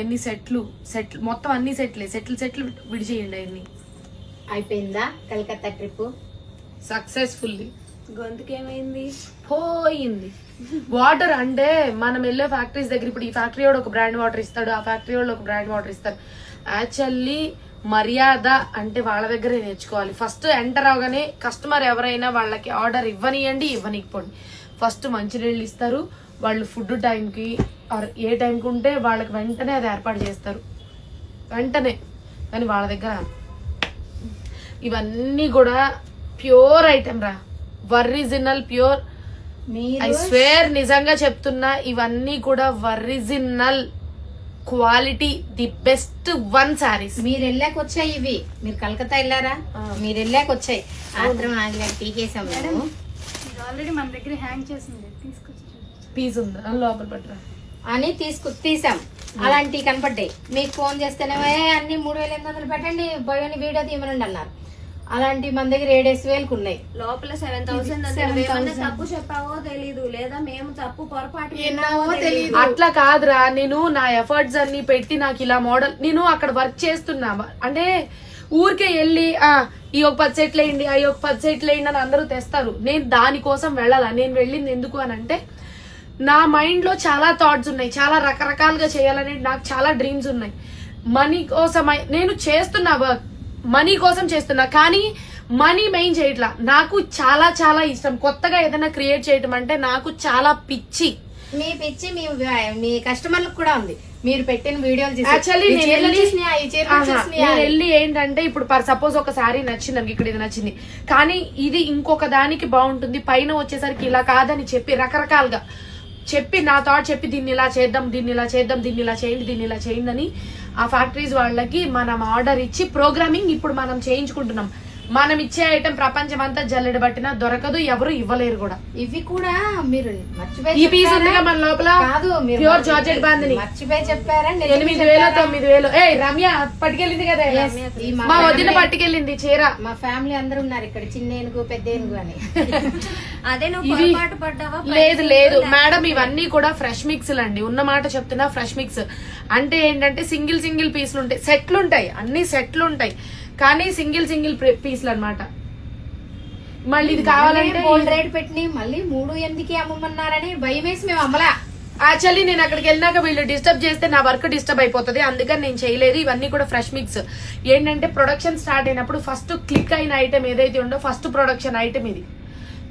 ఎన్ని సెట్లు మొత్తం అన్ని సెట్లు విడిచేయండి అన్ని. అయిపోయిందా కలకత్తా ట్రిప్ సక్సెస్ఫుల్లీ? గొంతుకేమైంది? పోయింది. వాటర్ అంటే మనం వెళ్ళే ఫ్యాక్టరీస్ దగ్గర ఇప్పుడు ఈ ఫ్యాక్టరీ వాడు ఒక బ్రాండ్ వాటర్ ఇస్తాడు, ఆ ఫ్యాక్టరీ వాళ్ళు ఒక బ్రాండ్ వాటర్ ఇస్తారు. యాక్చువల్లీ మర్యాద అంటే వాళ్ళ దగ్గరే నేర్చుకోవాలి. ఫస్ట్ ఎంటర్ అవగానే కస్టమర్ ఎవరైనా వాళ్ళకి ఆర్డర్ ఇవ్వనికపోండి. ఫస్ట్ మంచినీళ్ళు ఇస్తారు వాళ్ళు, ఫుడ్ టైంకి ఏ టైంకి ఉంటే వాళ్ళకి వెంటనే అది ఏర్పాటు చేస్తారు వెంటనే. కానీ వాళ్ళ దగ్గర ఇవన్నీ కూడా ప్యూర్ ఐటమ్ రా, ఒరిజినల్ ప్యూర్. ఐ స్వేర్ నిజంగా చెప్తున్నా, ఇవన్నీ కూడా original quality, the best one saris. మీరు వెళ్ళాక వచ్చాయి ఇవి. మీరు కలకత్తా వెళ్ళారా? మీరు వెళ్ళాక వచ్చాయి. ఆత్రం ఆగిలాక టీకేసాం మేము. ఆల్రెడీ మన దగ్గర హ్యాంగ్ చేసింది, తీసుకొచ్చి పీస్ ఉందా లోపల పట్టరా అని తీసాం. అలాంటివి కనపడ్డాయి. మీకు ఫోన్ చేస్తేనేమో అన్ని 3800 పెట్టండి భయోని వీడియో తీయమనండి అన్నారు. అలాంటి మన దగ్గర 7,000 ఉన్నాయి. లోపల 7,000 తప్పు చెప్పావో తెలీదు, లేదా మేము తప్పు పొరపాటు విన్నావో తెలీదు. అట్లా కాదురా, నేను నా ఎఫర్ట్స్ అన్ని పెట్టి నాకు ఇలా మోడల్, నేను అక్కడ వర్క్ చేస్తున్నా అంటే ఊరికే వెళ్ళి ఈ ఒక 10 సెట్లు వేయండి, ఈ ఒక 10 సెట్లు వేయండి అని అందరూ తెస్తారు. నేను దానికోసం వెళ్ళాలా? నేను వెళ్ళింది ఎందుకు అని అంటే నా మైండ్ లో చాలా థాట్స్ ఉన్నాయి, చాలా రకరకాలుగా చేయాలని నాకు చాలా డ్రీమ్స్ ఉన్నాయి. మనీ కోసం నేను చేస్తున్నా వర్క్, మనీ కోసం చేస్తున్నా, కానీ మనీ మెయిన్ చేయట్లా. నాకు చాలా చాలా ఇష్టం కొత్తగా ఏదైనా క్రియేట్ చేయటం అంటే, నాకు చాలా పిచ్చి. మీ పిచ్చి మీ కస్టమర్లకు కూడా ఉంది. మీరు పెట్టిన వీడియోలు యాక్చువల్లీ నేను వెళ్ళి ఏంటంటే ఇప్పుడు సపోజ్ ఒక శారీ నచ్చింది నాకు, ఇక్కడ ఇది నచ్చింది, కానీ ఇది ఇంకొక దానికి బాగుంటుంది పైన వచ్చేసరికి ఇలా కాదని చెప్పి రకరకాలుగా చెప్పి నా థాట్ చెప్పి దీన్ని ఇలా చేద్దాం, దీన్ని ఇలా చేద్దాం, దీన్ని ఇలా చేయండి, దీన్ని ఇలా చేయండి అని ఆ ఫ్యాక్టరీస్ వాళ్ళకి మనం ఆర్డర్ ఇచ్చి ప్రోగ్రామింగ్ ఇప్పుడు మనం చేయించుకుంటున్నాం. మనం ఇచ్చే ఐటమ్ ప్రపంచం అంతా జల్లెడ పట్టినా దొరకదు, ఎవరు ఇవ్వలేరు కూడా. ఇవి కూడా మీరు ఈ పీస్ ఉందిగా మన లోపల ప్యూర్ జార్జెట్ బాందిని మర్చిపోయి చెప్పారా? 8,000 9,000. ఏ రమ్య పట్టుకెళ్ళింది కదా, మా వదిన పట్టుకెళ్ళింది చీర. మా ఫ్యామిలీ అందరూ ఉన్నారు ఇక్కడ, చిన్న ఏనుగు పెద్ద ఏనుగు అని. అదే నువ్వు పొరపాటు పడ్డావా? లేదు మేడం, ఇవన్నీ కూడా ఫ్రెష్ మిక్స్ అండి. ఉన్న మాట చెప్తున్నా, ఫ్రెష్ మిక్స్ అంటే ఏంటంటే సింగిల్ పీసులు ఉంటాయి, సెట్లు ఉంటాయి, అన్ని సెట్లు ఉంటాయి, కానీ సింగిల్ పీసులు అన్నమాట. మళ్ళీ ఇది కావాలంటే గోల్డ్ రేట్ పెట్టి మళ్ళీ 3,800కి అమ్మమన్నారని భయం వేసి మేము అమ్మలా. యాక్చువల్లీ నేను అక్కడికి వెళ్ళినాక వీళ్ళు డిస్టర్బ్ చేస్తే నా వర్క్ డిస్టర్బ్ అయిపోతుంది, అందుకని నేను చేయలేదు. ఇవన్నీ కూడా ఫ్రెష్ మిక్స్. ఏంటంటే ప్రొడక్షన్ స్టార్ట్ అయినప్పుడు ఫస్ట్ క్లిక్ అయిన ఐటమ్ ఏదైతే ఉందో ఫస్ట్ ప్రొడక్షన్ ఐటమ్ ఇది.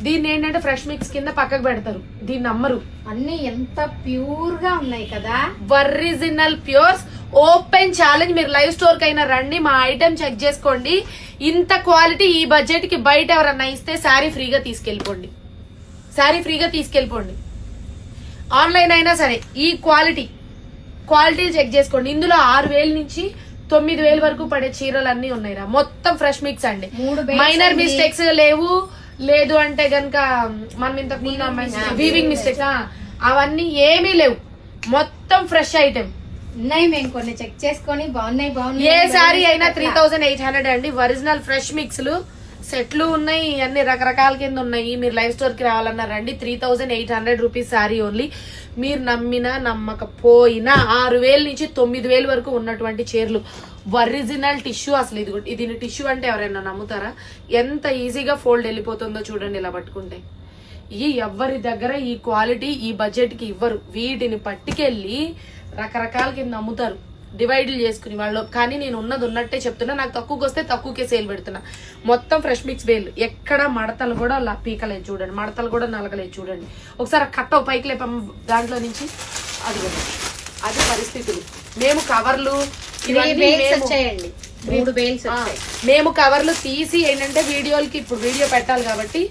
దీన్ని ఏంటంటే ఫ్రెష్ మిక్స్ కింద పక్కకు పెడతారు, దీన్ని అమ్మరు. అన్ని ఎంత ప్యూర్ గా ఉన్నాయి కదా, ఒరిజినల్ ప్యూర్స్. ఓపెన్ ఛాలెంజ్, మీరు లైవ్ స్టోర్ కైనా రండి, మా ఐటమ్ చెక్ చేసుకోండి. ఇంత క్వాలిటీ ఈ బడ్జెట్ కి బయట ఎవరన్నా ఇస్తే శారీ ఫ్రీగా తీసుకెళ్ళిపోండి, ఆన్లైన్ అయినా సరే. ఈ క్వాలిటీ చెక్ చేసుకోండి. ఇందులో 6,000 నుంచి 9,000 వరకు పడే చీరలు అన్ని ఉన్నాయిరా. మొత్తం ఫ్రెష్ మిక్స్ అండి, మైనర్ మిస్టేక్స్ లేవు. లేదు అంటే గనక మనం ఇంతకు ముందు వీవింగ్ మిస్టేక్స్ అవన్నీ ఏమీ లేవు, మొత్తం ఫ్రెష్ ఐటమ్ ఉన్నాయి. మేము కొన్ని చెక్ చేసుకొని బాగున్నాయి. ఏ సారీ అయినా 3,800 అండి. ఒరిజినల్ ఫ్రెష్ మిక్స్లు సెట్లు ఉన్నాయి, అన్ని రకరకాల కింద ఉన్నాయి. మీరు లైవ్ స్టోర్ కి రావాలన్నారండి, 3,800 రూపీస్ సారీ ఓన్లీ. మీరు నమ్మినా నమ్మకపోయినా 6,000 నుంచి 9,000 వరకు ఉన్నటువంటి చీరలు, ఒరిజినల్ టిష్యూ. అసలు ఇది టిష్యూ అంటే ఎవరైనా నమ్ముతారా? ఎంత ఈజీగా ఫోల్డ్ వెళ్ళిపోతుందో చూడండి ఇలా పట్టుకుంటే. ఎవరి దగ్గర ఈ క్వాలిటీ ఈ బడ్జెట్ కి ఇవ్వరు. వీటిని పట్టుకెళ్ళి రకరకాల కింద అమ్ముతారు, డివైడ్లు చేసుకుని వాళ్ళు. కానీ నేను ఉన్నది ఉన్నట్టే చెప్తున్నా, నాకు తక్కువకి వస్తే తక్కువకే సేల్ పెడుతున్నా. మొత్తం ఫ్రెష్ మిక్స్ వేలు, ఎక్కడ మడతలు కూడా పీకలేదు చూడండి, మడతలు కూడా నలగలేదు చూడండి. ఒకసారి కట్ట పైకి లేపం దాంట్లో నుంచి, అది పరిస్థితులు. మేము కవర్లు వచ్చాయండి, 3 బేల్స్ మేము కవర్లు తీసి ఏంటంటే వీడియోలకి ఇప్పుడు వీడియో పెట్టాలి కాబట్టి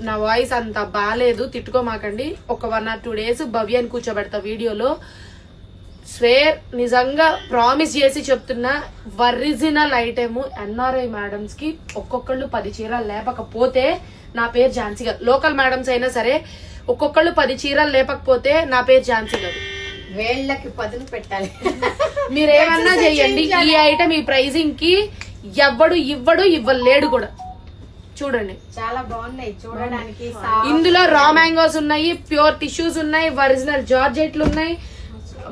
నా వాయిస్ అంత బాగాలేదు, తిట్టుకోమాకండి. ఒక 1 or 2 days భవ్యాన్ని కూర్చోబెడతా వీడియోలో. స్వేర్ నిజంగా ప్రామిస్ చేసి చెప్తున్నా, ఒరిజినల్ ఐటమ్. ఎన్ఆర్ఐ మేడమ్స్ కి ఒక్కొక్కళ్ళు 10 చీరలు లేపకపోతే నా పేరు ఝాన్సీ గారు. లోకల్ మేడమ్స్ అయినా సరే ఒక్కొక్కళ్ళు 10 చీరలు లేపకపోతే నా పేరు ఝాన్సీ గారు. వేళ్ళకి పదులు పెట్టాలి. మీరేమన్నా చెయ్యండి, ఈ ఐటమ్ ఈ ప్రైజింగ్ కి ఎవ్వడు ఇవ్వలేడు కూడా. చూడండి చాలా బాగున్నాయి చూడడానికి. ఇందులో రా మ్యాంగోస్ ఉన్నాయి, ప్యూర్ టిష్యూస్ ఉన్నాయి, ఒరిజినల్ జార్జెట్లు ఉన్నాయి,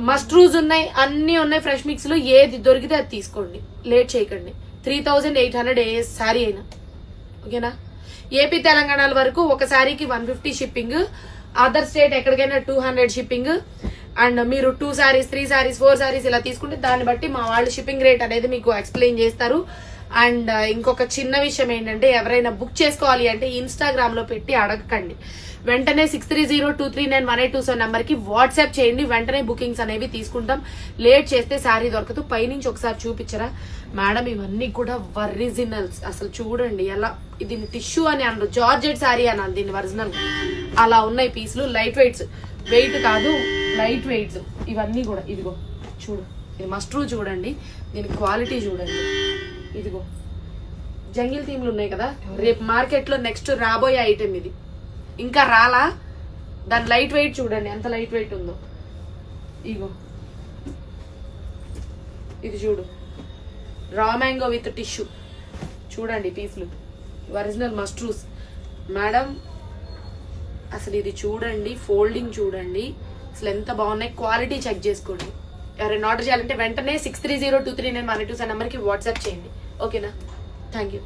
మస్ట్రూస్ ఉన్నాయి, అన్ని ఉన్నాయి ఫ్రెష్ మిక్స్ లో. ఏది దొరికితే అది తీసుకోండి, లేట్ చేయకండి. 3800 ఏ శారీ అయినా ఓకేనా. ఏపీ తెలంగాణల వరకు ఒక శారీకి 150 షిప్పింగ్, అదర్ స్టేట్ ఎక్కడికైనా 200 షిప్పింగ్. అండ్ మీరు 2 శారీస్ 3 శారీస్ 4 శారీస్ ఇలా తీసుకుంటే దాన్ని బట్టి మా వాళ్ళు షిప్పింగ్ రేట్ అనేది మీకు ఎక్స్ప్లెయిన్ చేస్తారు. అండ్ ఇంకొక చిన్న విషయం ఏంటంటే, ఎవరైనా బుక్ చేసుకోవాలి అంటే ఇన్స్టాగ్రామ్ లో పెట్టి అడగకండి, వెంటనే 6302391827 నెంబర్ కి వాట్సాప్ చేయండి. వెంటనే బుకింగ్స్ అనేవి తీసుకుంటాం. లేట్ చేస్తే శారీ దొరకదు. పైనుంచి ఒకసారి చూపించరా మేడం, ఇవన్నీ కూడా ఒరిజినల్స్. అసలు చూడండి ఎలా, ఇది టిష్యూ అని అన్నారు, జార్జెట్ శారీ అన్నారు దీన్ని ఒరిజినల్. అలా ఉన్నాయి పీసులు, లైట్ వెయిట్స్, వెయిట్ కాదు లైట్ వెయిట్స్ ఇవన్నీ కూడా. ఇదిగో చూడు, ఇది మస్ట్రూ చూడండి, దీని క్వాలిటీ చూడండి. ఇదిగో జంగిల్ థీమ్లు ఉన్నాయి కదా, రేపు మార్కెట్ లో నెక్స్ట్ రాబోయే ఐటెం ఇది. ఇంకా రాలా, దాని లైట్ వెయిట్ చూడండి ఎంత లైట్ వెయిట్ ఉందో. ఇగో ఇది చూడు, రా మ్యాంగో విత్ టిష్యూ చూడండి పీసులు, ఒరిజినల్ మస్ట్రూస్ మేడం. అసలు ఇది చూడండి, ఫోల్డింగ్ చూడండి, అసలు ఎంత బాగున్నాయి. క్వాలిటీ చెక్ చేసుకోండి. ఎవరైనా ఆర్డర్ చేయాలంటే వెంటనే 6302391827 నెంబర్కి వాట్సాప్ చేయండి ఓకేనా. Thank you.